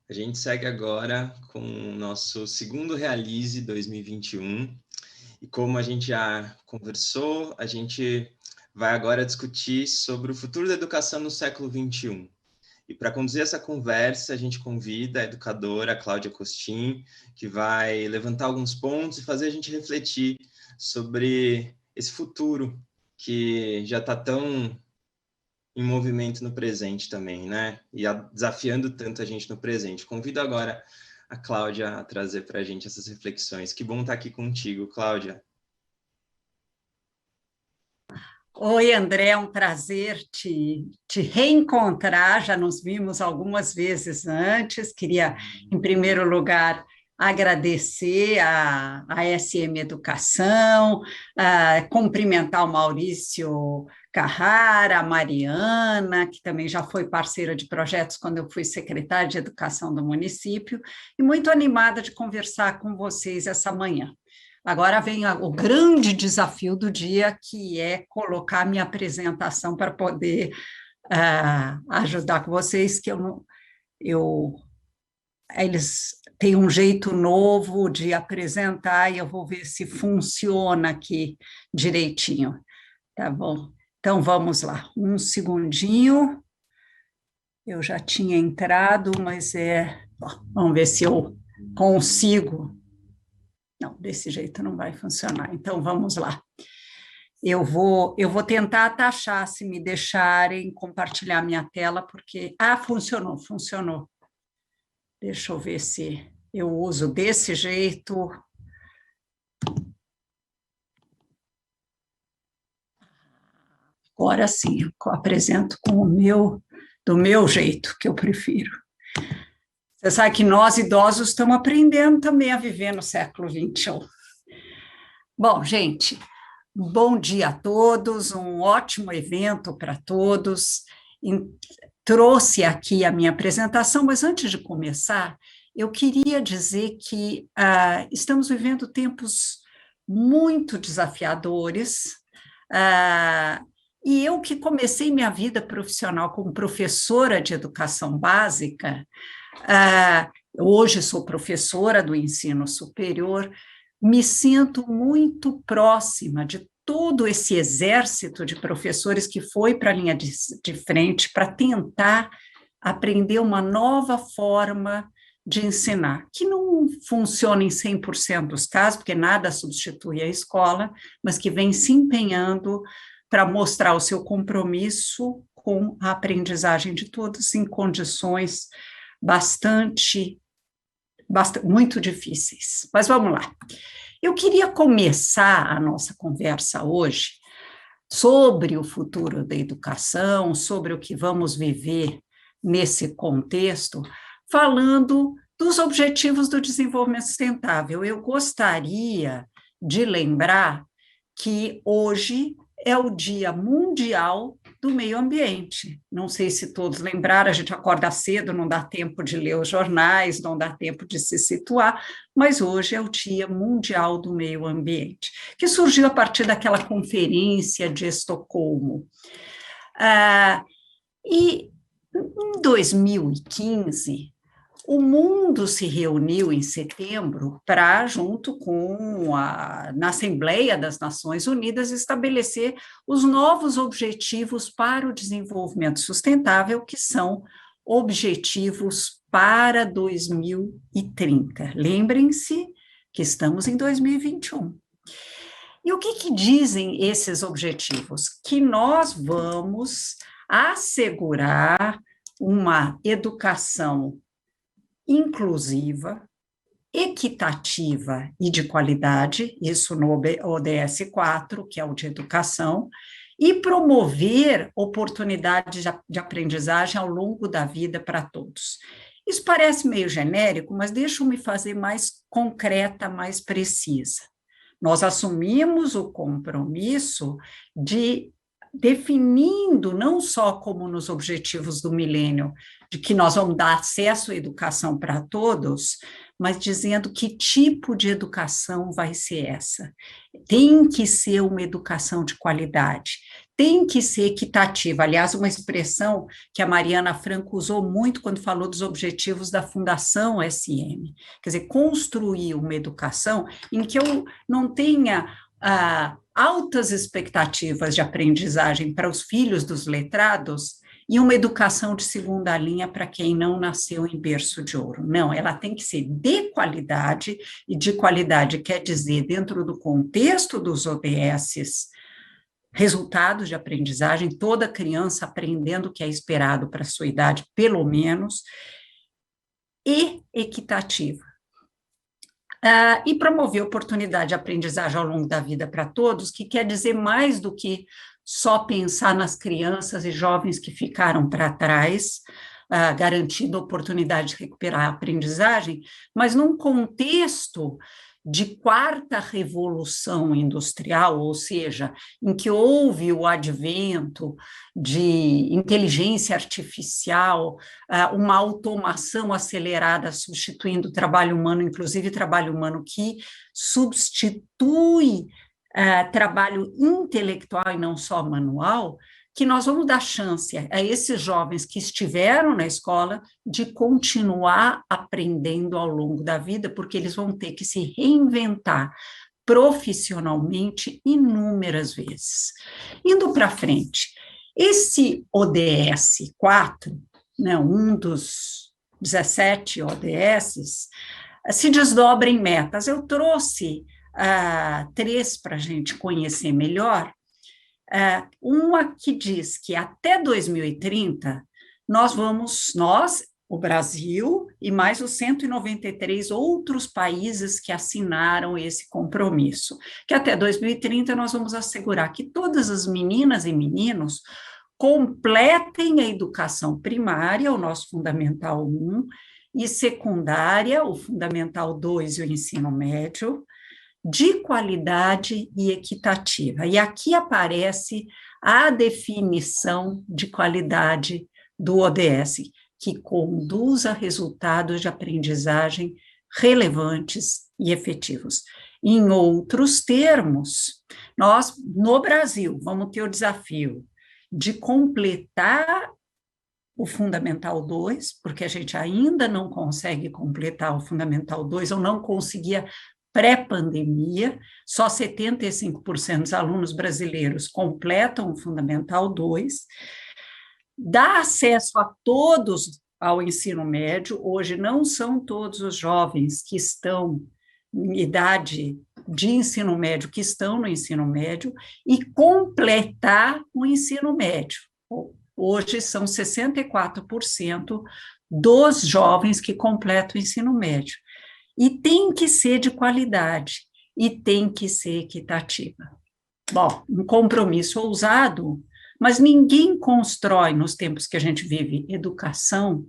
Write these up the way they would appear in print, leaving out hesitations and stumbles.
A gente segue agora com o nosso segundo Realize 2021 e como a gente já conversou, a gente vai agora discutir sobre o futuro da educação no século XXI. E para conduzir essa conversa, a gente convida a educadora Cláudia Costin, que vai levantar alguns pontos e fazer a gente refletir sobre esse futuro que já está tão em movimento no presente também, né? E desafiando tanto a gente no presente. Convido agora a Cláudia a trazer para a gente essas reflexões. Que bom estar aqui contigo, Cláudia. Oi, André, é um prazer te reencontrar. Já nos vimos algumas vezes antes. Queria, em primeiro lugar, agradecer a SM Educação, cumprimentar o Maurício Carrara, a Mariana, que também já foi parceira de projetos quando eu fui secretária de Educação do município, e muito animada de conversar com vocês essa manhã. Agora vem o grande desafio do dia, que é colocar a minha apresentação para poder ajudar com vocês, que eles têm um jeito novo de apresentar e eu vou ver se funciona aqui direitinho, tá bom? Então, vamos lá, um segundinho, eu já tinha entrado, mas vamos ver se eu consigo. Não, desse jeito não vai funcionar. Então, vamos lá. Eu vou tentar taxar, se me deixarem compartilhar minha tela, porque... funcionou. Deixa eu ver se eu uso desse jeito. Agora sim, eu apresento do meu jeito, que eu prefiro. Você sabe que nós, idosos, estamos aprendendo também a viver no século XXI. Bom, gente, bom dia a todos, um ótimo evento para todos. Trouxe aqui a minha apresentação, mas antes de começar, eu queria dizer que estamos vivendo tempos muito desafiadores, e eu que comecei minha vida profissional como professora de educação básica, hoje sou professora do ensino superior, me sinto muito próxima de todo esse exército de professores que foi para a linha de frente para tentar aprender uma nova forma de ensinar, que não funciona em 100% dos casos, porque nada substitui a escola, mas que vem se empenhando para mostrar o seu compromisso com a aprendizagem de todos em condições muito difíceis. Mas vamos lá. Eu queria começar a nossa conversa hoje sobre o futuro da educação, sobre o que vamos viver nesse contexto, falando dos Objetivos do Desenvolvimento Sustentável. Eu gostaria de lembrar que hoje é o Dia Mundial do Meio Ambiente. Não sei se todos lembraram, a gente acorda cedo, não dá tempo de ler os jornais, não dá tempo de se situar, mas hoje é o Dia Mundial do Meio Ambiente, que surgiu a partir daquela conferência de Estocolmo. E em 2015, o mundo se reuniu em setembro para, junto na Assembleia das Nações Unidas, estabelecer os novos objetivos para o desenvolvimento sustentável, que são objetivos para 2030. Lembrem-se que estamos em 2021. E o que dizem esses objetivos? Que nós vamos assegurar uma educação inclusiva, equitativa e de qualidade, isso no ODS 4, que é o de educação, e promover oportunidades de aprendizagem ao longo da vida para todos. Isso parece meio genérico, mas deixa-me fazer mais concreta, mais precisa. Nós assumimos o compromisso de definindo, não só como nos objetivos do milênio, de que nós vamos dar acesso à educação para todos, mas dizendo que tipo de educação vai ser essa. Tem que ser uma educação de qualidade, tem que ser equitativa. Aliás, uma expressão que a Mariana Franco usou muito quando falou dos objetivos da Fundação SM. Quer dizer, construir uma educação em que eu não tenha altas expectativas de aprendizagem para os filhos dos letrados e uma educação de segunda linha para quem não nasceu em berço de ouro. Não, ela tem que ser de qualidade, e de qualidade quer dizer, dentro do contexto dos ODSs, resultados de aprendizagem, toda criança aprendendo o que é esperado para a sua idade, pelo menos, e equitativa. E promover oportunidade de aprendizagem ao longo da vida para todos, que quer dizer mais do que só pensar nas crianças e jovens que ficaram para trás, garantindo a oportunidade de recuperar a aprendizagem, mas num contexto de quarta revolução industrial, ou seja, em que houve o advento de inteligência artificial, uma automação acelerada substituindo o trabalho humano, inclusive trabalho humano que substitui trabalho intelectual e não só manual, que nós vamos dar chance a esses jovens que estiveram na escola de continuar aprendendo ao longo da vida, porque eles vão ter que se reinventar profissionalmente inúmeras vezes. Indo para frente, esse ODS 4, né, um dos 17 ODSs, se desdobra em metas. Eu trouxe 3 para a gente conhecer melhor. Uma que diz que até 2030 nós, o Brasil e mais os 193 outros países que assinaram esse compromisso, que até 2030 nós vamos assegurar que todas as meninas e meninos completem a educação primária, o nosso Fundamental 1, e secundária, o Fundamental 2 e o ensino médio, de qualidade e equitativa. E aqui aparece a definição de qualidade do ODS, que conduz a resultados de aprendizagem relevantes e efetivos. Em outros termos, nós, no Brasil, vamos ter o desafio de completar o Fundamental 2, porque a gente ainda não consegue completar o Fundamental 2, ou não conseguia pré-pandemia, só 75% dos alunos brasileiros completam o Fundamental 2, dá acesso a todos ao ensino médio. Hoje não são todos os jovens que estão em idade de ensino médio que estão no ensino médio, e completar o ensino médio. Hoje são 64% dos jovens que completam o ensino médio. E tem que ser de qualidade, e tem que ser equitativa. Bom, um compromisso ousado, mas ninguém constrói, nos tempos que a gente vive, educação,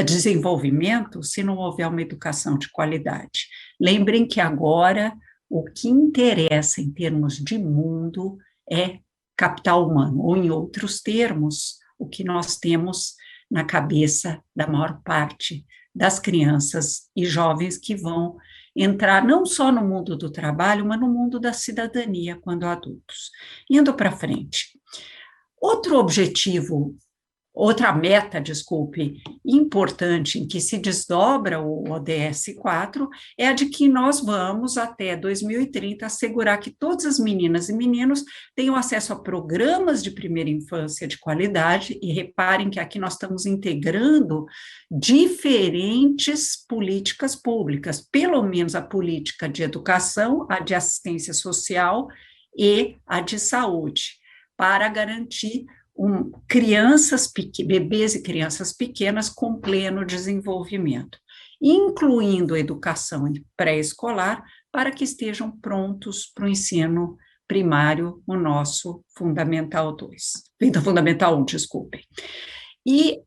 desenvolvimento, se não houver uma educação de qualidade. Lembrem que agora o que interessa em termos de mundo é capital humano, ou em outros termos, o que nós temos na cabeça da maior parte das crianças e jovens que vão entrar não só no mundo do trabalho, mas no mundo da cidadania quando adultos. Indo para frente. Outra meta, importante, em que se desdobra o ODS 4, é a de que nós vamos, até 2030, assegurar que todas as meninas e meninos tenham acesso a programas de primeira infância de qualidade, e reparem que aqui nós estamos integrando diferentes políticas públicas, pelo menos a política de educação, a de assistência social e a de saúde, para garantir bebês e crianças pequenas com pleno desenvolvimento, incluindo a educação pré-escolar, para que estejam prontos para o ensino primário, o nosso Fundamental 1, desculpem. E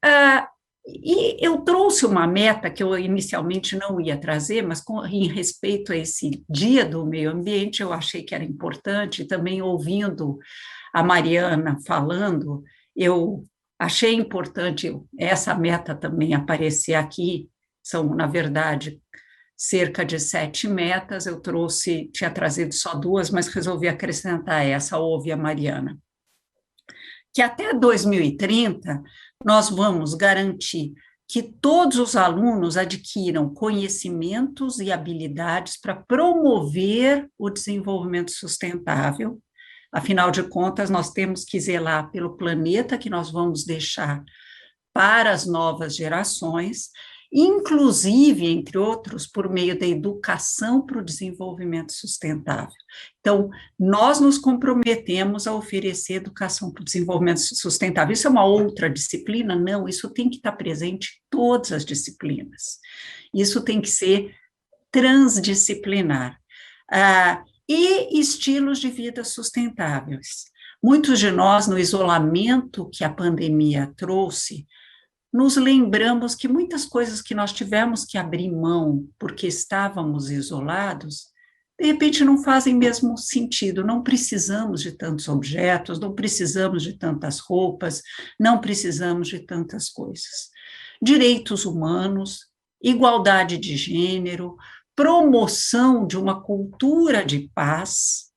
eu trouxe uma meta que eu inicialmente não ia trazer, mas em respeito a esse Dia do Meio Ambiente, eu achei que era importante, também ouvindo a Mariana falando, eu achei importante essa meta também aparecer aqui. São, na verdade, cerca de 7 metas, eu tinha trazido só 2, mas resolvi acrescentar essa, ouve a Mariana. que até 2030 nós vamos garantir que todos os alunos adquiram conhecimentos e habilidades para promover o desenvolvimento sustentável. Afinal de contas, nós temos que zelar pelo planeta que nós vamos deixar para as novas gerações, inclusive, entre outros, por meio da educação para o desenvolvimento sustentável. Então, nós nos comprometemos a oferecer educação para o desenvolvimento sustentável. Isso é uma outra disciplina? Não, isso tem que estar presente em todas as disciplinas. Isso tem que ser transdisciplinar. E estilos de vida sustentáveis. Muitos de nós, no isolamento que a pandemia trouxe, nos lembramos que muitas coisas que nós tivemos que abrir mão porque estávamos isolados, de repente não fazem mesmo sentido, não precisamos de tantos objetos, não precisamos de tantas roupas, não precisamos de tantas coisas. Direitos humanos, igualdade de gênero, promoção de uma cultura de paz,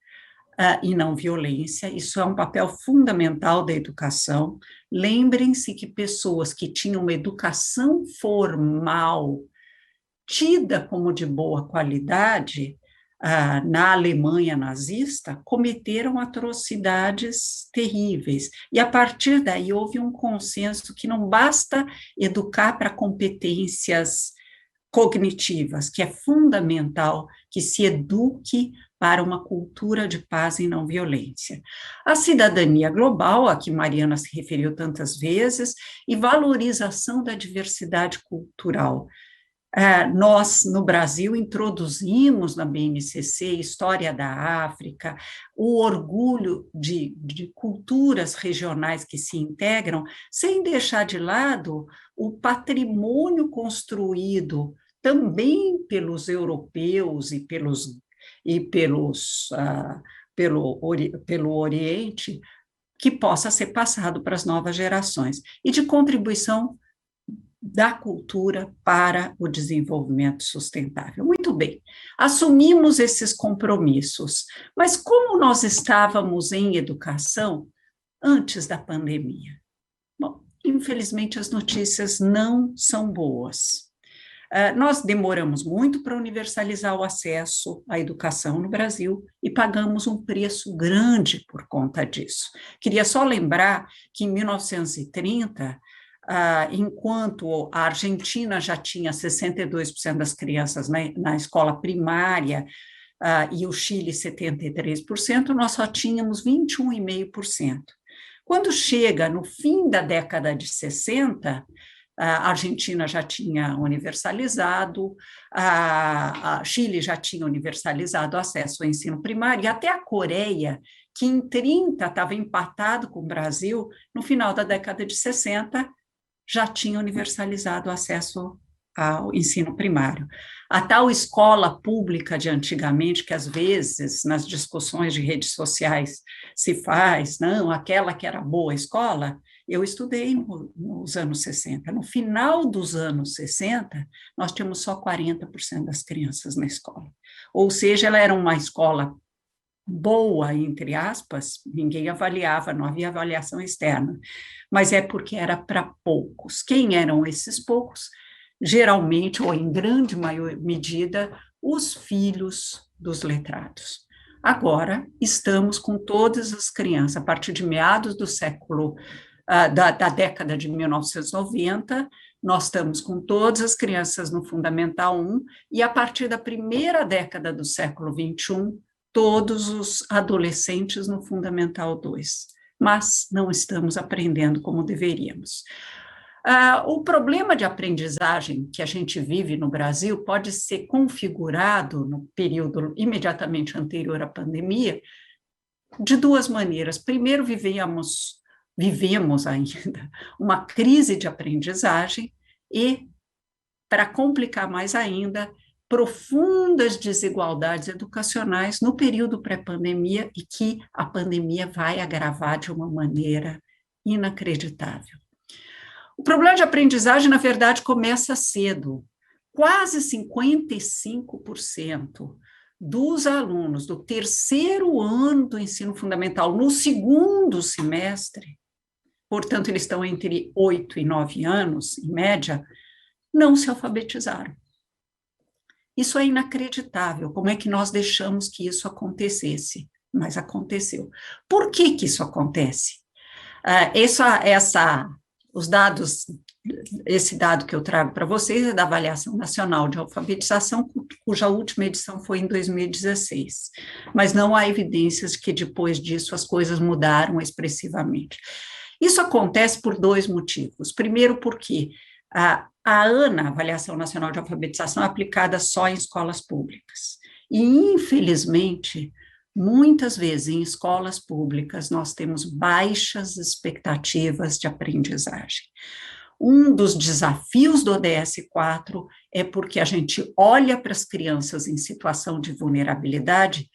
e não violência, isso é um papel fundamental da educação. Lembrem-se que pessoas que tinham uma educação formal, tida como de boa qualidade, na Alemanha nazista, cometeram atrocidades terríveis. E, a partir daí, houve um consenso que não basta educar para competências cognitivas, que é fundamental que se eduque para uma cultura de paz e não violência. A cidadania global, a que Mariana se referiu tantas vezes, e valorização da diversidade cultural. Nós, no Brasil, introduzimos na BNCC História da África, o orgulho de culturas regionais que se integram, sem deixar de lado o patrimônio construído também pelos europeus e pelo Oriente, que possa ser passado para as novas gerações, e de contribuição da cultura para o desenvolvimento sustentável. Muito bem, assumimos esses compromissos, mas como nós estávamos em educação antes da pandemia? Bom, infelizmente as notícias não são boas. Nós demoramos muito para universalizar o acesso à educação no Brasil e pagamos um preço grande por conta disso. Queria só lembrar que em 1930, enquanto a Argentina já tinha 62% das crianças na escola primária e o Chile 73%, nós só tínhamos 21,5%. Quando chega no fim da década de 60, a Argentina já tinha universalizado, a Chile já tinha universalizado o acesso ao ensino primário, e até a Coreia, que em 30 estava empatado com o Brasil, no final da década de 60, já tinha universalizado o acesso ao ensino primário. A tal escola pública de antigamente, que às vezes nas discussões de redes sociais se faz, não, aquela que era boa escola, eu estudei nos anos 60. No final dos anos 60, nós tínhamos só 40% das crianças na escola. Ou seja, ela era uma escola boa, entre aspas, ninguém avaliava, não havia avaliação externa, mas é porque era para poucos. Quem eram esses poucos? Geralmente, ou em grande medida, os filhos dos letrados. Agora, estamos com todas as crianças, a partir de meados do século, da década de 1990, nós estamos com todas as crianças no Fundamental 1, e a partir da primeira década do século 21, todos os adolescentes no Fundamental 2, mas não estamos aprendendo como deveríamos. O problema de aprendizagem que a gente vive no Brasil pode ser configurado no período imediatamente anterior à pandemia de duas maneiras. Primeiro, vivemos ainda uma crise de aprendizagem e, para complicar mais ainda, profundas desigualdades educacionais no período pré-pandemia e que a pandemia vai agravar de uma maneira inacreditável. O problema de aprendizagem, na verdade, começa cedo. Quase 55% dos alunos do terceiro ano do ensino fundamental, no segundo semestre, portanto, eles estão entre 8 e 9 anos, em média, não se alfabetizaram. Isso é inacreditável. Como é que nós deixamos que isso acontecesse? Mas aconteceu. Por que isso acontece? Os dados, esse dado que eu trago para vocês é da Avaliação Nacional de Alfabetização, cuja última edição foi em 2016, mas não há evidências de que depois disso as coisas mudaram expressivamente. Isso acontece por dois motivos. Primeiro, porque a ANA, Avaliação Nacional de Alfabetização, é aplicada só em escolas públicas. E, infelizmente, muitas vezes em escolas públicas nós temos baixas expectativas de aprendizagem. Um dos desafios do ODS-4 é porque a gente olha para as crianças em situação de vulnerabilidade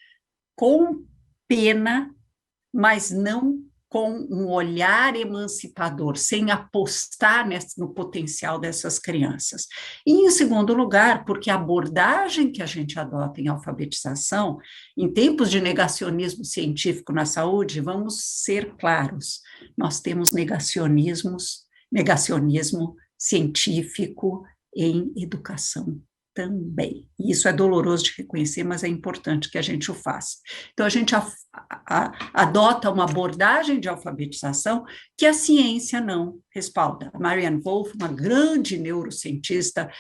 com pena, mas não com um olhar emancipador, sem apostar no potencial dessas crianças. E, em segundo lugar, porque a abordagem que a gente adota em alfabetização, em tempos de negacionismo científico na saúde, vamos ser claros, nós temos negacionismo científico em educação também. E isso é doloroso de reconhecer, mas é importante que a gente o faça. Então, a gente adota uma abordagem de alfabetização que a ciência não respalda. A Marianne Wolf, uma grande neurocientista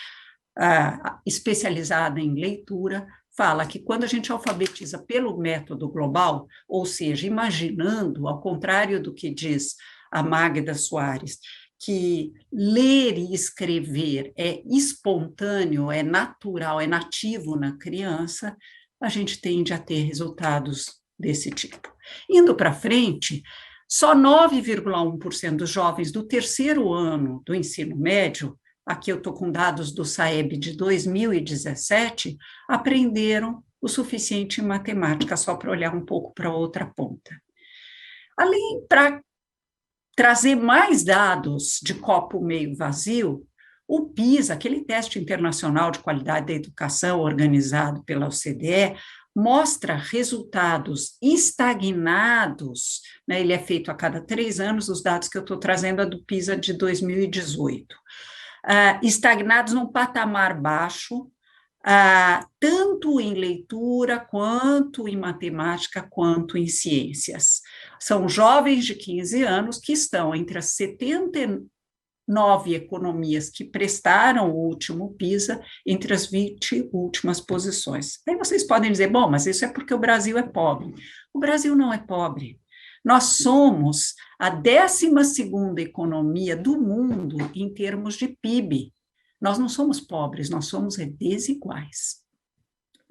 especializada em leitura, fala que quando a gente alfabetiza pelo método global, ou seja, imaginando, ao contrário do que diz a Magda Soares, que ler e escrever é espontâneo, é natural, é nativo na criança, a gente tende a ter resultados desse tipo. Indo para frente, só 9,1% dos jovens do terceiro ano do ensino médio, aqui eu estou com dados do SAEB de 2017, aprenderam o suficiente em matemática, só para olhar um pouco para a outra ponta. Além, para trazer mais dados de copo meio vazio, o PISA, aquele teste internacional de qualidade da educação organizado pela OCDE, mostra resultados estagnados, né, ele é feito a cada 3 anos, os dados que eu estou trazendo é do PISA de 2018, estagnados num patamar baixo, tanto em leitura, quanto em matemática, quanto em ciências. São jovens de 15 anos que estão entre as 79 economias que prestaram o último PISA, entre as 20 últimas posições. Aí vocês podem dizer, bom, mas isso é porque o Brasil é pobre. O Brasil não é pobre. Nós somos a 12ª economia do mundo em termos de PIB. Nós não somos pobres, nós somos desiguais.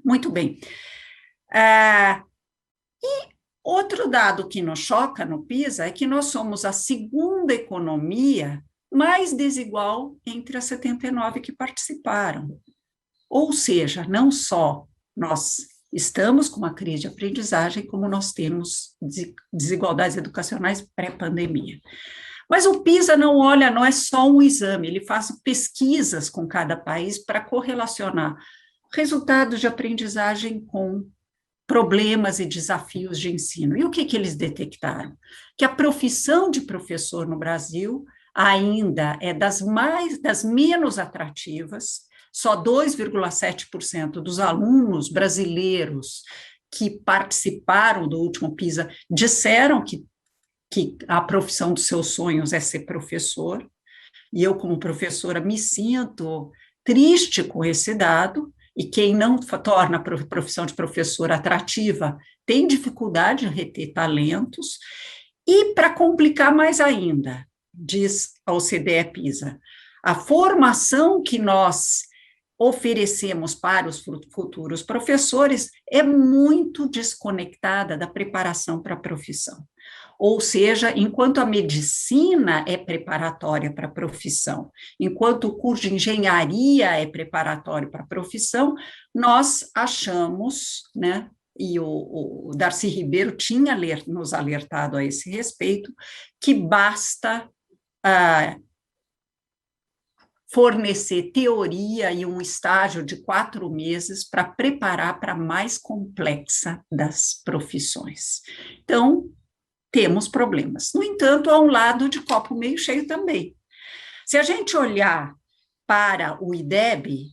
Muito bem. E outro dado que nos choca no PISA é que nós somos a 2ª economia mais desigual entre as 79 que participaram. Ou seja, não só nós estamos com uma crise de aprendizagem, como nós temos desigualdades educacionais pré-pandemia. Mas o PISA não é só um exame, ele faz pesquisas com cada país para correlacionar resultados de aprendizagem com problemas e desafios de ensino. E o que eles detectaram? Que a profissão de professor no Brasil ainda é das menos atrativas, só 2,7% dos alunos brasileiros que participaram do último PISA disseram que a profissão dos seus sonhos é ser professor, e eu, como professora, me sinto triste com esse dado, e quem não torna a profissão de professor atrativa tem dificuldade de reter talentos, e para complicar mais ainda, diz a OCDE PISA, a formação que nós oferecemos para os futuros professores é muito desconectada da preparação para a profissão. Ou seja, enquanto a medicina é preparatória para a profissão, enquanto o curso de engenharia é preparatório para a profissão, nós achamos, né, e o Darcy Ribeiro tinha nos alertado a esse respeito, que basta fornecer teoria e um estágio de 4 meses para preparar para a mais complexa das profissões. Então, temos problemas. No entanto, há um lado de copo meio cheio também. Se a gente olhar para o IDEB,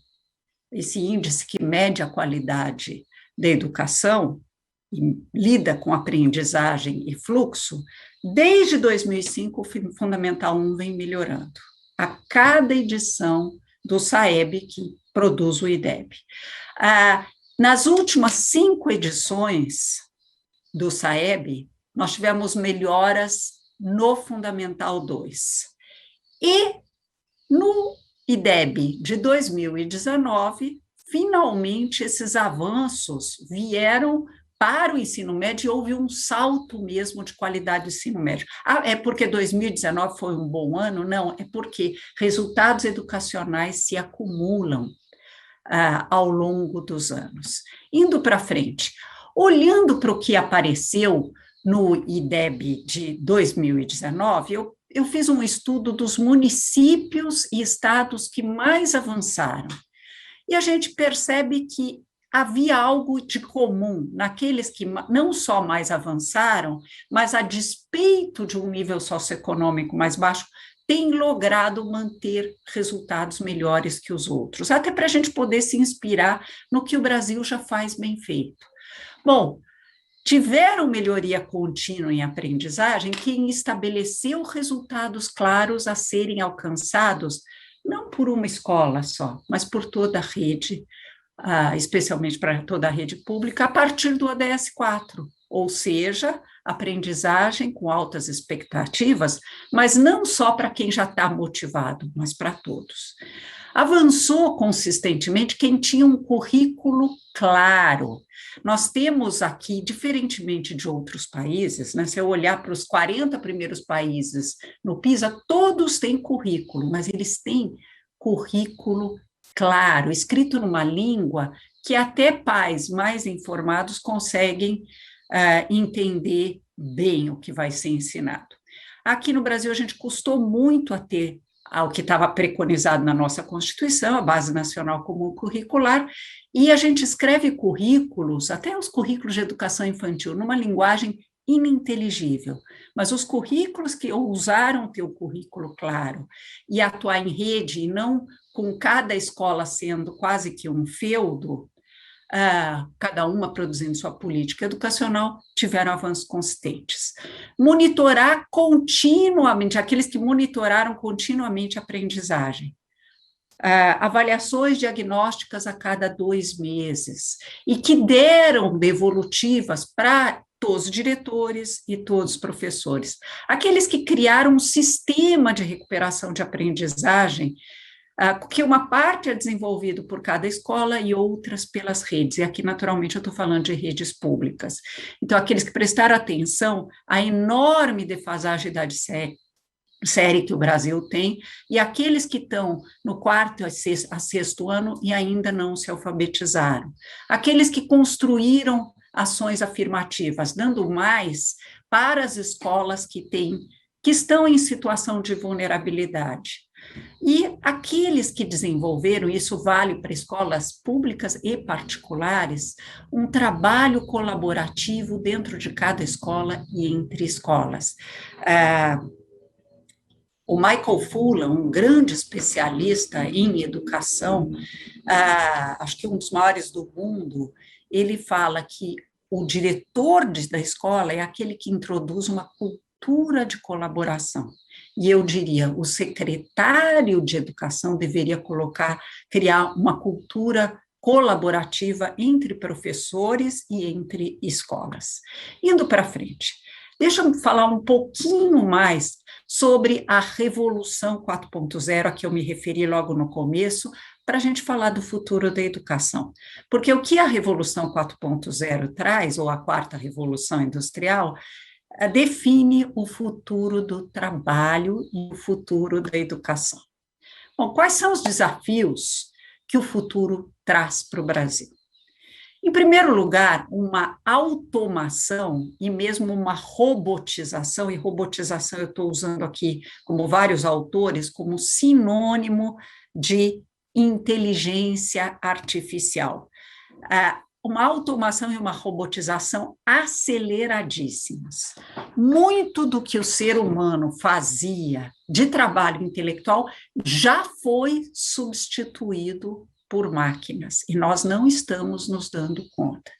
esse índice que mede a qualidade da educação, e lida com aprendizagem e fluxo, desde 2005 o Fundamental 1 vem melhorando. A cada edição do SAEB, que produz o IDEB. Nas últimas 5 edições do SAEB, nós tivemos melhoras no Fundamental 2. E no IDEB de 2019, finalmente esses avanços vieram para o ensino médio e houve um salto mesmo de qualidade do ensino médio. É porque 2019 foi um bom ano? Não, é porque resultados educacionais se acumulam ao longo dos anos. Indo para frente, olhando para o que apareceu no IDEB de 2019, eu fiz um estudo dos municípios e estados que mais avançaram. E a gente percebe que havia algo de comum naqueles que não só mais avançaram, mas a despeito de um nível socioeconômico mais baixo, têm logrado manter resultados melhores que os outros, até para a gente poder se inspirar no que o Brasil já faz bem feito. Bom, tiveram melhoria contínua em aprendizagem quem estabeleceu resultados claros a serem alcançados, não por uma escola só, mas por toda a rede, especialmente para toda a rede pública, a partir do ODS 4, ou seja, aprendizagem com altas expectativas, mas não só para quem já está motivado, mas para todos. Avançou consistentemente quem tinha um currículo claro. Nós temos aqui, diferentemente de outros países, né, se eu olhar para os 40 primeiros países no PISA, todos têm currículo, mas eles têm currículo claro, escrito numa língua que até pais mais informados conseguem entender bem o que vai ser ensinado. Aqui no Brasil, a gente custou muito a ter ao que estava preconizado na nossa Constituição, a Base Nacional Comum Curricular, e a gente escreve currículos, até os currículos de educação infantil, numa linguagem ininteligível, mas os currículos que ousaram ter o currículo claro e atuar em rede, e não com cada escola sendo quase que um feudo, cada uma produzindo sua política educacional, tiveram avanços consistentes. Monitorar continuamente, aqueles que monitoraram continuamente a aprendizagem. Avaliações diagnósticas a cada 2 meses, e que deram devolutivas para todos os diretores e todos os professores. Aqueles que criaram um sistema de recuperação de aprendizagem, que uma parte é desenvolvido por cada escola e outras pelas redes, e aqui, naturalmente, eu estou falando de redes públicas. Então, aqueles que prestaram atenção à enorme defasagem da série que o Brasil tem, e aqueles que estão no 4º a 6º ano e ainda não se alfabetizaram. Aqueles que construíram ações afirmativas, dando mais para as escolas que estão em situação de vulnerabilidade. E aqueles que desenvolveram, isso vale para escolas públicas e particulares, um trabalho colaborativo dentro de cada escola e entre escolas. O Michael Fullan, um grande especialista em educação, acho que um dos maiores do mundo, ele fala que o diretor da escola é aquele que introduz uma cultura de colaboração. E eu diria, o secretário de educação deveria criar uma cultura colaborativa entre professores e entre escolas. Indo para frente, deixa eu falar um pouquinho mais sobre a Revolução 4.0, a que eu me referi logo no começo, para a gente falar do futuro da educação. Porque o que a Revolução 4.0 traz, ou a 4ª Revolução Industrial, define o futuro do trabalho e o futuro da educação. Bom, quais são os desafios que o futuro traz para o Brasil? Em primeiro lugar, uma automação e mesmo uma robotização, e robotização eu estou usando aqui, como vários autores, como sinônimo de inteligência artificial. uma automação e uma robotização aceleradíssimas. Muito do que o ser humano fazia de trabalho intelectual já foi substituído por máquinas, e nós não estamos nos dando conta.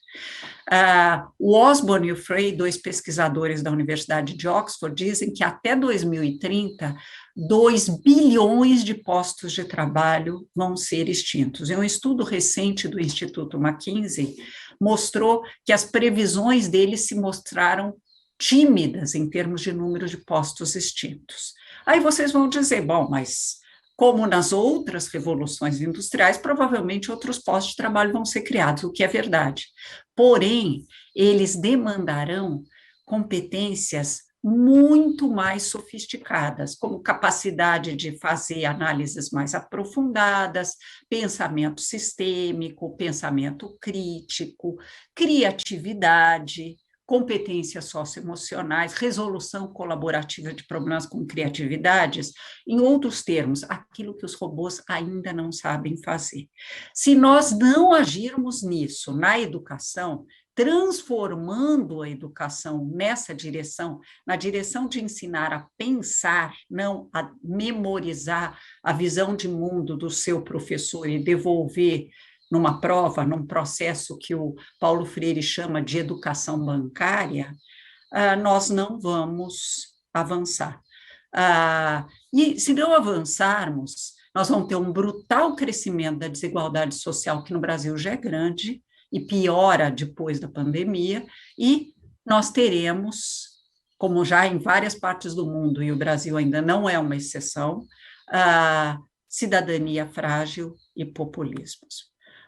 O Osborne e o Frey, dois pesquisadores da Universidade de Oxford, dizem que até 2030, 2 bilhões de postos de trabalho vão ser extintos. E um estudo recente do Instituto McKinsey mostrou que as previsões deles se mostraram tímidas em termos de número de postos extintos. Aí vocês vão dizer, bom, mas como nas outras revoluções industriais, provavelmente outros postos de trabalho vão ser criados, o que é verdade. Porém, eles demandarão competências muito mais sofisticadas, como capacidade de fazer análises mais aprofundadas, pensamento sistêmico, pensamento crítico, criatividade, competências socioemocionais, resolução colaborativa de problemas com criatividades, em outros termos, aquilo que os robôs ainda não sabem fazer. Se nós não agirmos nisso na educação, transformando a educação nessa direção, na direção de ensinar a pensar, não a memorizar a visão de mundo do seu professor e devolver numa prova, num processo que o Paulo Freire chama de educação bancária, nós não vamos avançar. E se não avançarmos, nós vamos ter um brutal crescimento da desigualdade social, que no Brasil já é grande, e piora depois da pandemia, e nós teremos, como já em várias partes do mundo, e o Brasil ainda não é uma exceção, cidadania frágil e populismos.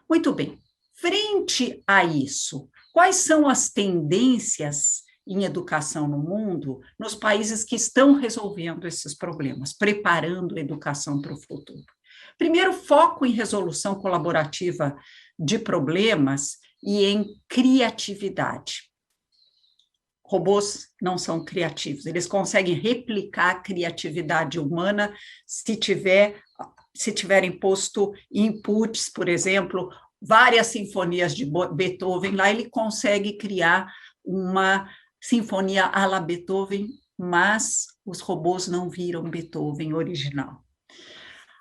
Muito bem, frente a isso, quais são as tendências em educação no mundo, nos países que estão resolvendo esses problemas, preparando a educação para o futuro? Primeiro, foco em resolução colaborativa de problemas e em criatividade. Robôs não são criativos, eles conseguem replicar a criatividade humana se tiverem posto inputs, por exemplo, várias sinfonias de Beethoven, lá ele consegue criar uma sinfonia à la Beethoven, mas os robôs não viram Beethoven original.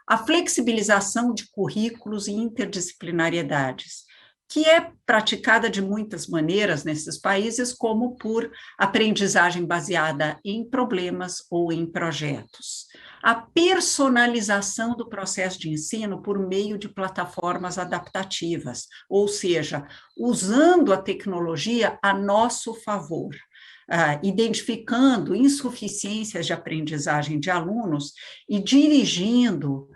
A flexibilização de currículos e interdisciplinariedades, que é praticada de muitas maneiras nesses países, como por aprendizagem baseada em problemas ou em projetos. A personalização do processo de ensino por meio de plataformas adaptativas, ou seja, usando a tecnologia a nosso favor, identificando insuficiências de aprendizagem de alunos e dirigindo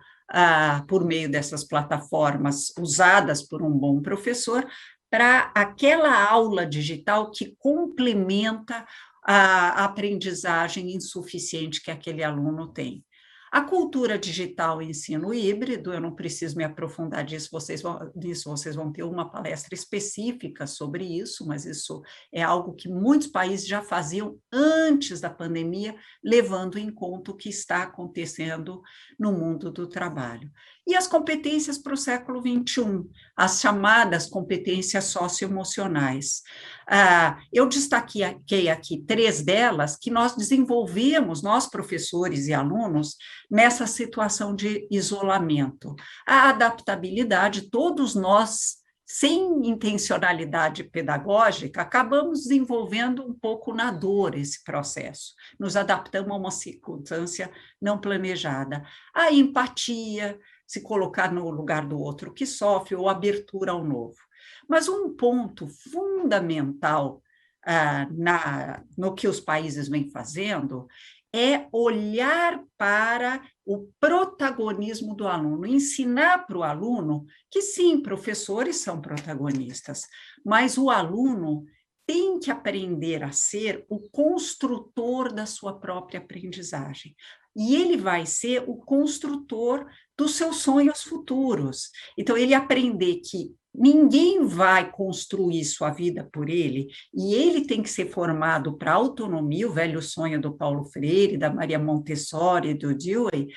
por meio dessas plataformas usadas por um bom professor, para aquela aula digital que complementa a aprendizagem insuficiente que aquele aluno tem. A cultura digital e ensino híbrido, eu não preciso me aprofundar nisso, vocês vão ter uma palestra específica sobre isso, mas isso é algo que muitos países já faziam antes da pandemia, levando em conta o que está acontecendo no mundo do trabalho. E as competências para o século XXI, as chamadas competências socioemocionais. Eu destaquei aqui 3 delas que nós desenvolvemos, nós professores e alunos, nessa situação de isolamento. A adaptabilidade, todos nós, sem intencionalidade pedagógica, acabamos desenvolvendo um pouco na dor esse processo. Nos adaptamos a uma circunstância não planejada. A empatia, se colocar no lugar do outro que sofre, ou abertura ao novo. Mas um ponto fundamental no que os países vêm fazendo é olhar para o protagonismo do aluno, ensinar para o aluno que, sim, professores são protagonistas, mas o aluno tem que aprender a ser o construtor da sua própria aprendizagem. E ele vai ser o construtor dos seus sonhos futuros. Então, ele aprender que ninguém vai construir sua vida por ele, e ele tem que ser formado para a autonomia, o velho sonho do Paulo Freire, da Maria Montessori, do Dewey,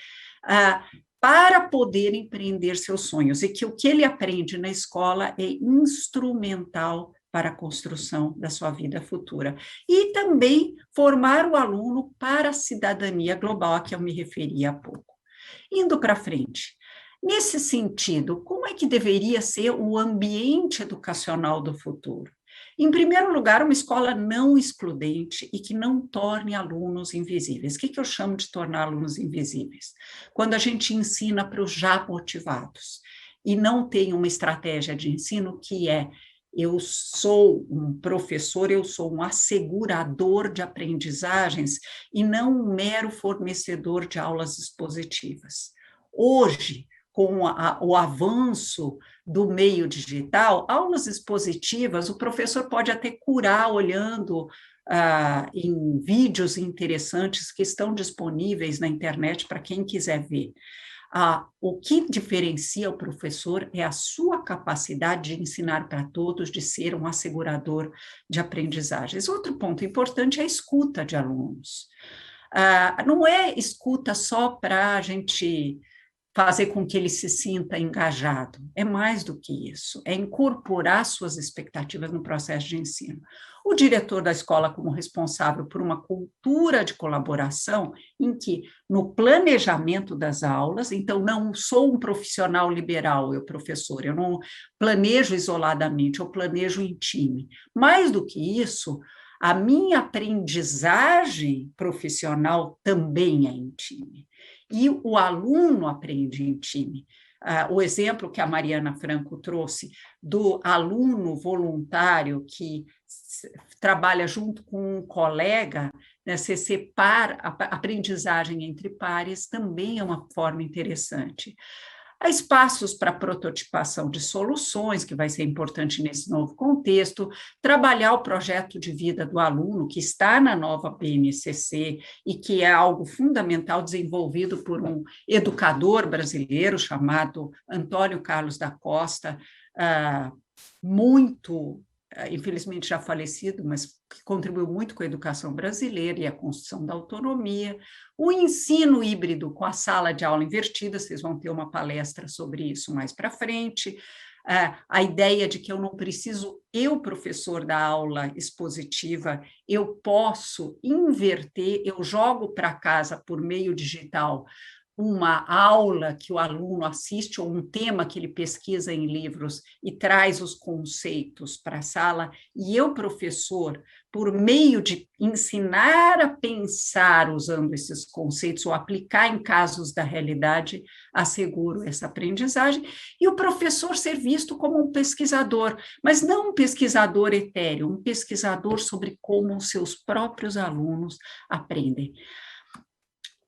para poder empreender seus sonhos, e que o que ele aprende na escola é instrumental para a construção da sua vida futura. E também formar o aluno para a cidadania global, a que eu me referi há pouco. Indo para frente, nesse sentido, como é que deveria ser o ambiente educacional do futuro? Em primeiro lugar, uma escola não excludente e que não torne alunos invisíveis. O que eu chamo de tornar alunos invisíveis? Quando a gente ensina para os já motivados e não tem uma estratégia de ensino que é: eu sou um professor, eu sou um assegurador de aprendizagens e não um mero fornecedor de aulas expositivas. Hoje, com o avanço do meio digital, aulas expositivas, o professor pode até curar olhando em vídeos interessantes que estão disponíveis na internet para quem quiser ver. O que diferencia o professor é a sua capacidade de ensinar para todos, de ser um assegurador de aprendizagens. Outro ponto importante é a escuta de alunos. Não é escuta só para a gente fazer com que ele se sinta engajado, é mais do que isso, é incorporar suas expectativas no processo de ensino. O diretor da escola, como responsável por uma cultura de colaboração, em que, no planejamento das aulas, então, não sou um profissional liberal, eu professor, eu não planejo isoladamente, eu planejo em time. Mais do que isso, a minha aprendizagem profissional também é em time. E o aluno aprende em time. O exemplo que a Mariana Franco trouxe do aluno voluntário que trabalha junto com um colega, né, se separa, a aprendizagem entre pares também é uma forma interessante. Há espaços para prototipação de soluções, que vai ser importante nesse novo contexto, trabalhar o projeto de vida do aluno, que está na nova BNCC e que é algo fundamental, desenvolvido por um educador brasileiro chamado Antônio Carlos da Costa, infelizmente já falecido, mas que contribuiu muito com a educação brasileira e a construção da autonomia. O ensino híbrido com a sala de aula invertida, vocês vão ter uma palestra sobre isso mais para frente. A ideia de que eu não preciso, eu, professor da aula expositiva, eu posso inverter, eu jogo para casa por meio digital uma aula que o aluno assiste ou um tema que ele pesquisa em livros e traz os conceitos para a sala, e eu, professor, por meio de ensinar a pensar usando esses conceitos ou aplicar em casos da realidade, asseguro essa aprendizagem, e o professor ser visto como um pesquisador, mas não um pesquisador etéreo, um pesquisador sobre como os seus próprios alunos aprendem.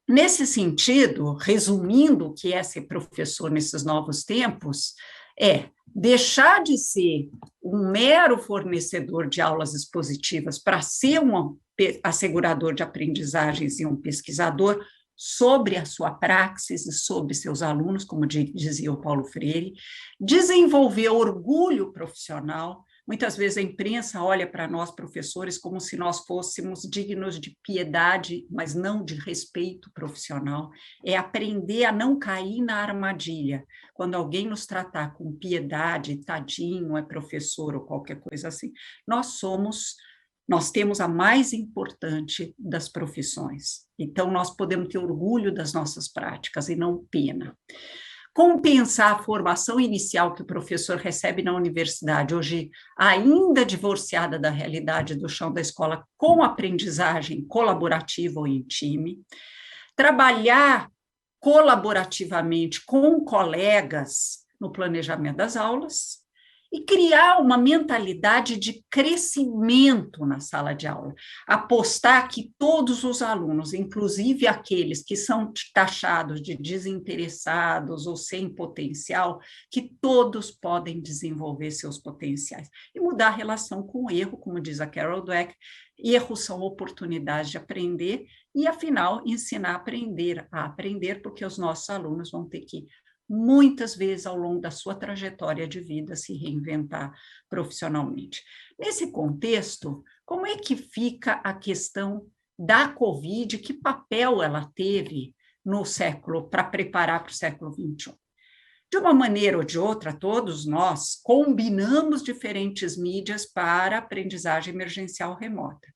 Nesse sentido, resumindo o que é ser professor nesses novos tempos, é deixar de ser um mero fornecedor de aulas expositivas para ser um assegurador de aprendizagens e um pesquisador sobre a sua praxis e sobre seus alunos, como dizia o Paulo Freire, desenvolver orgulho profissional. Muitas vezes a imprensa olha para nós, professores, como se nós fôssemos dignos de piedade, mas não de respeito profissional. É aprender a não cair na armadilha. Quando alguém nos tratar com piedade, tadinho, é professor ou qualquer coisa assim, nós temos a mais importante das profissões. Então, nós podemos ter orgulho das nossas práticas e não pena. Compensar a formação inicial que o professor recebe na universidade, hoje ainda divorciada da realidade do chão da escola, com aprendizagem colaborativa ou em time, trabalhar colaborativamente com colegas no planejamento das aulas e criar uma mentalidade de crescimento na sala de aula, apostar que todos os alunos, inclusive aqueles que são taxados de desinteressados ou sem potencial, que todos podem desenvolver seus potenciais e mudar a relação com o erro, como diz a Carol Dweck. Erros são oportunidades de aprender e, afinal, ensinar a aprender, porque os nossos alunos vão ter que muitas vezes ao longo da sua trajetória de vida se reinventar profissionalmente. Nesse contexto, como é que fica a questão da Covid, que papel ela teve no século, para preparar para o século XXI. De uma maneira ou de outra, todos nós combinamos diferentes mídias para aprendizagem emergencial remota.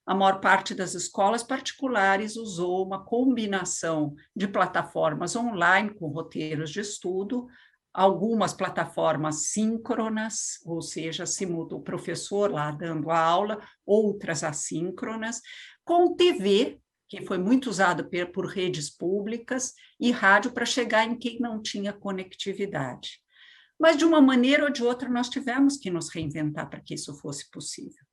A maior parte das escolas particulares usou uma combinação de plataformas online com roteiros de estudo, algumas plataformas síncronas, ou seja, simulta o professor lá dando a aula, outras assíncronas, com TV, que foi muito usado por redes públicas, e rádio para chegar em quem não tinha conectividade. Mas, de uma maneira ou de outra, nós tivemos que nos reinventar para que isso fosse possível.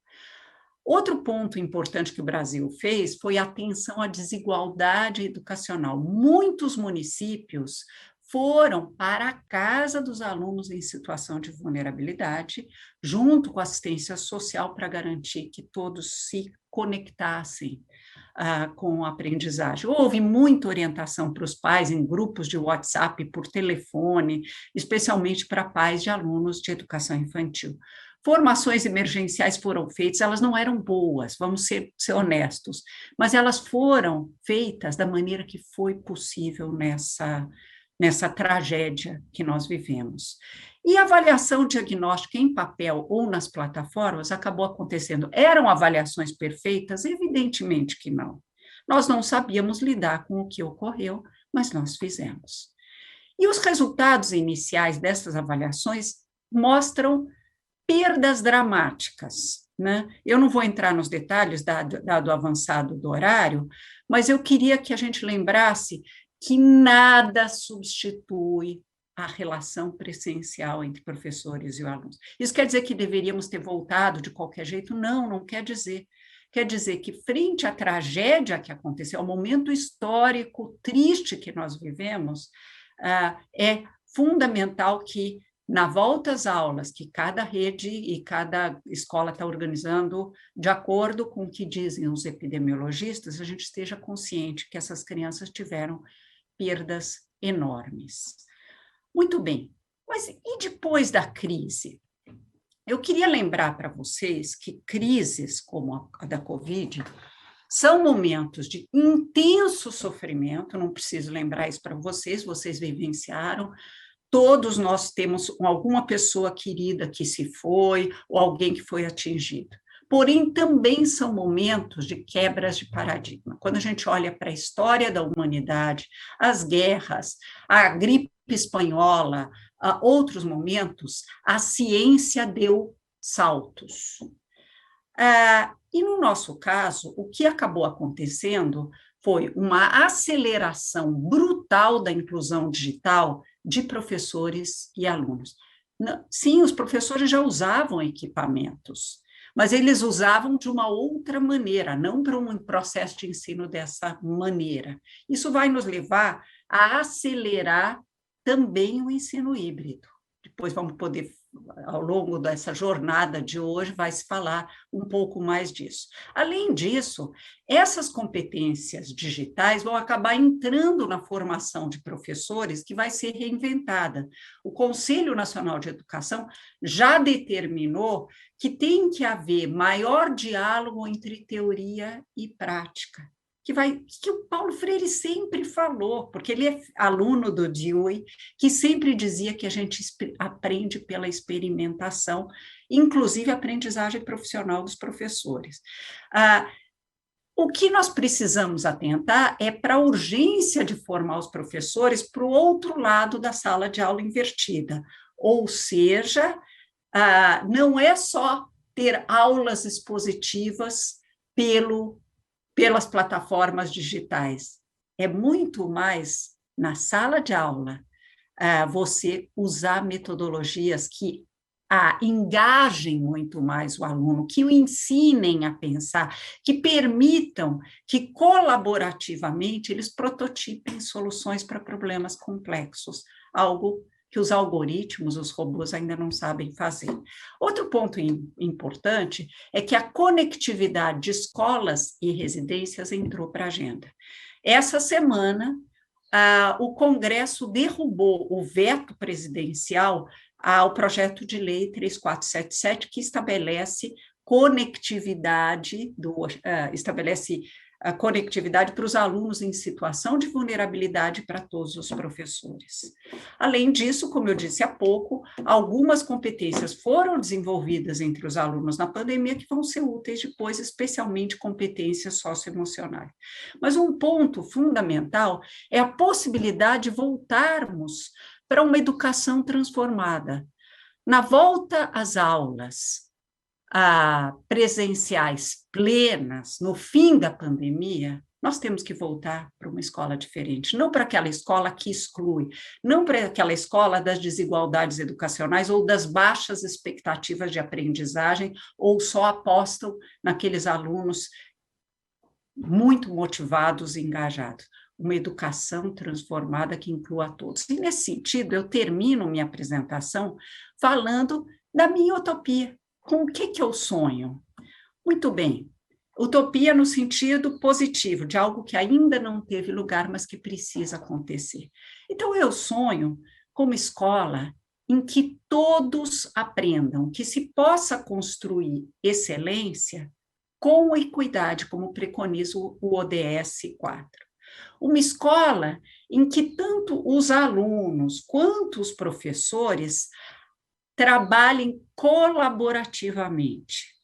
Outro ponto importante que o Brasil fez foi a atenção à desigualdade educacional. Muitos municípios foram para a casa dos alunos em situação de vulnerabilidade, junto com a assistência social, para garantir que todos se conectassem com a aprendizagem. Houve muita orientação para os pais em grupos de WhatsApp, por telefone, especialmente para pais de alunos de educação infantil. Formações emergenciais foram feitas, elas não eram boas, vamos ser honestos, mas elas foram feitas da maneira que foi possível nessa tragédia que nós vivemos. E a avaliação diagnóstica em papel ou nas plataformas acabou acontecendo. Eram avaliações perfeitas? Evidentemente que não. Nós não sabíamos lidar com o que ocorreu, mas nós fizemos. E os resultados iniciais dessas avaliações mostram perdas dramáticas, né? Eu não vou entrar nos detalhes, dado o avançado do horário, mas eu queria que a gente lembrasse que nada substitui a relação presencial entre professores e alunos. Isso quer dizer que deveríamos ter voltado de qualquer jeito? Não, não quer dizer. Quer dizer que, frente à tragédia que aconteceu, ao momento histórico triste que nós vivemos, é fundamental que, na volta às aulas, que cada rede e cada escola está organizando de acordo com o que dizem os epidemiologistas, a gente esteja consciente que essas crianças tiveram perdas enormes. Muito bem, mas e depois da crise? Eu queria lembrar para vocês que crises como a da Covid são momentos de intenso sofrimento, não preciso lembrar isso para vocês, vocês vivenciaram. Todos nós temos alguma pessoa querida que se foi, ou alguém que foi atingido. Porém, também são momentos de quebras de paradigma. Quando a gente olha para a história da humanidade, as guerras, a gripe espanhola, outros momentos, a ciência deu saltos. E no nosso caso, o que acabou acontecendo foi uma aceleração brutal da inclusão digital de professores e alunos. Sim, os professores já usavam equipamentos, mas eles usavam de uma outra maneira, não para um processo de ensino dessa maneira. Isso vai nos levar a acelerar também o ensino híbrido. Depois vamos poder, ao longo dessa jornada de hoje, vai se falar um pouco mais disso. Além disso, essas competências digitais vão acabar entrando na formação de professores, que vai ser reinventada. O Conselho Nacional de Educação já determinou que tem que haver maior diálogo entre teoria e prática, que o Paulo Freire sempre falou, porque ele é aluno do Dewey, que sempre dizia que a gente aprende pela experimentação, inclusive a aprendizagem profissional dos professores. O que nós precisamos atentar é para a urgência de formar os professores para o outro lado da sala de aula invertida, ou seja, não é só ter aulas expositivas pelas plataformas digitais. É muito mais, na sala de aula, você usar metodologias que engajem muito mais o aluno, que o ensinem a pensar, que permitam que, colaborativamente, eles prototipem soluções para problemas complexos, algo que os algoritmos, os robôs ainda não sabem fazer. Outro ponto importante é que a conectividade de escolas e residências entrou para a agenda. Essa semana, o Congresso derrubou o veto presidencial ao projeto de lei 3477, que estabelece conectividade, estabelece a conectividade para os alunos em situação de vulnerabilidade para todos os professores. Além disso, como eu disse há pouco, algumas competências foram desenvolvidas entre os alunos na pandemia que vão ser úteis depois, especialmente competências socioemocionais. Mas um ponto fundamental é a possibilidade de voltarmos para uma educação transformada. Na volta às aulas, presenciais plenas, no fim da pandemia, nós temos que voltar para uma escola diferente, não para aquela escola que exclui, não para aquela escola das desigualdades educacionais ou das baixas expectativas de aprendizagem, ou só apostam naqueles alunos muito motivados e engajados. Uma educação transformada que inclua a todos. E, nesse sentido, eu termino minha apresentação falando da minha utopia. Com o que eu sonho? Muito bem, utopia no sentido positivo, de algo que ainda não teve lugar, mas que precisa acontecer. Então, eu sonho com uma escola em que todos aprendam, que se possa construir excelência com equidade, como preconiza o ODS 4. Uma escola em que tanto os alunos quanto os professores trabalhem colaborativamente.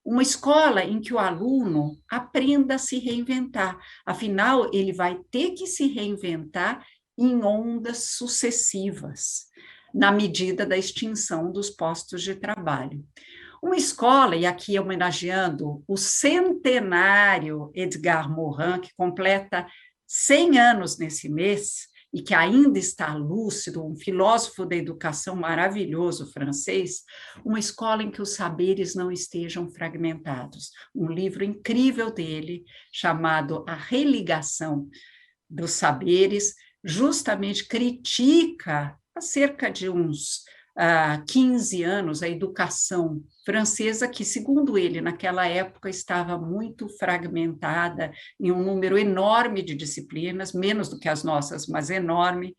Uma escola em que o aluno aprenda a se reinventar. Afinal, ele vai ter que se reinventar em ondas sucessivas, na medida da extinção dos postos de trabalho. Uma escola, e aqui homenageando o centenário Edgar Morin, que completa 100 anos nesse mês, e que ainda está lúcido, um filósofo da educação maravilhoso francês, uma escola em que os saberes não estejam fragmentados. Um livro incrível dele, chamado A Religação dos Saberes, justamente critica, há cerca de uns 15 anos, a educação francesa, que, segundo ele, naquela época estava muito fragmentada em um número enorme de disciplinas, menos do que as nossas, mas enorme,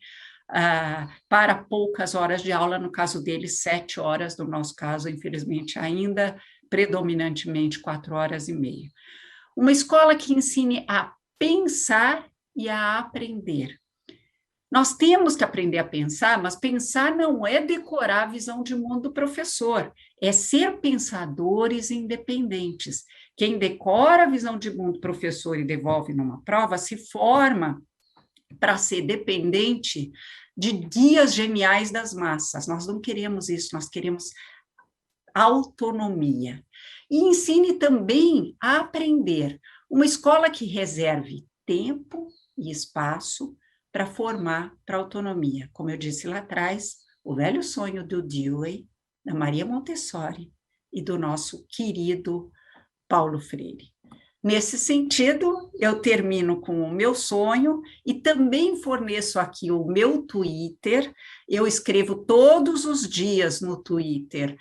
para poucas horas de aula, no caso dele, 7 horas, no nosso caso, infelizmente, ainda predominantemente 4 horas e meia. Uma escola que ensine a pensar e a aprender. Nós temos que aprender a pensar, mas pensar não é decorar a visão de mundo do professor, é ser pensadores independentes. Quem decora a visão de mundo do professor e devolve numa prova se forma para ser dependente de guias geniais das massas. Nós não queremos isso, nós queremos autonomia. E ensine também a aprender. Uma escola que reserve tempo e espaço para formar para a autonomia. Como eu disse lá atrás, o velho sonho do Dewey, da Maria Montessori e do nosso querido Paulo Freire. Nesse sentido, eu termino com o meu sonho e também forneço aqui o meu Twitter. Eu escrevo todos os dias no Twitter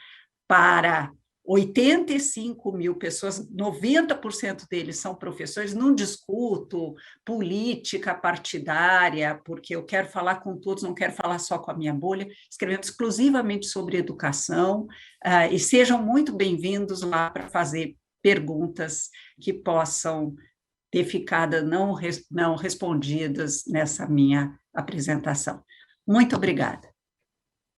para 85 mil pessoas, 90% deles são professores. Não discuto política partidária, porque eu quero falar com todos, não quero falar só com a minha bolha, escrevendo exclusivamente sobre educação, e sejam muito bem-vindos lá para fazer perguntas que possam ter ficado não respondidas nessa minha apresentação. Muito obrigada.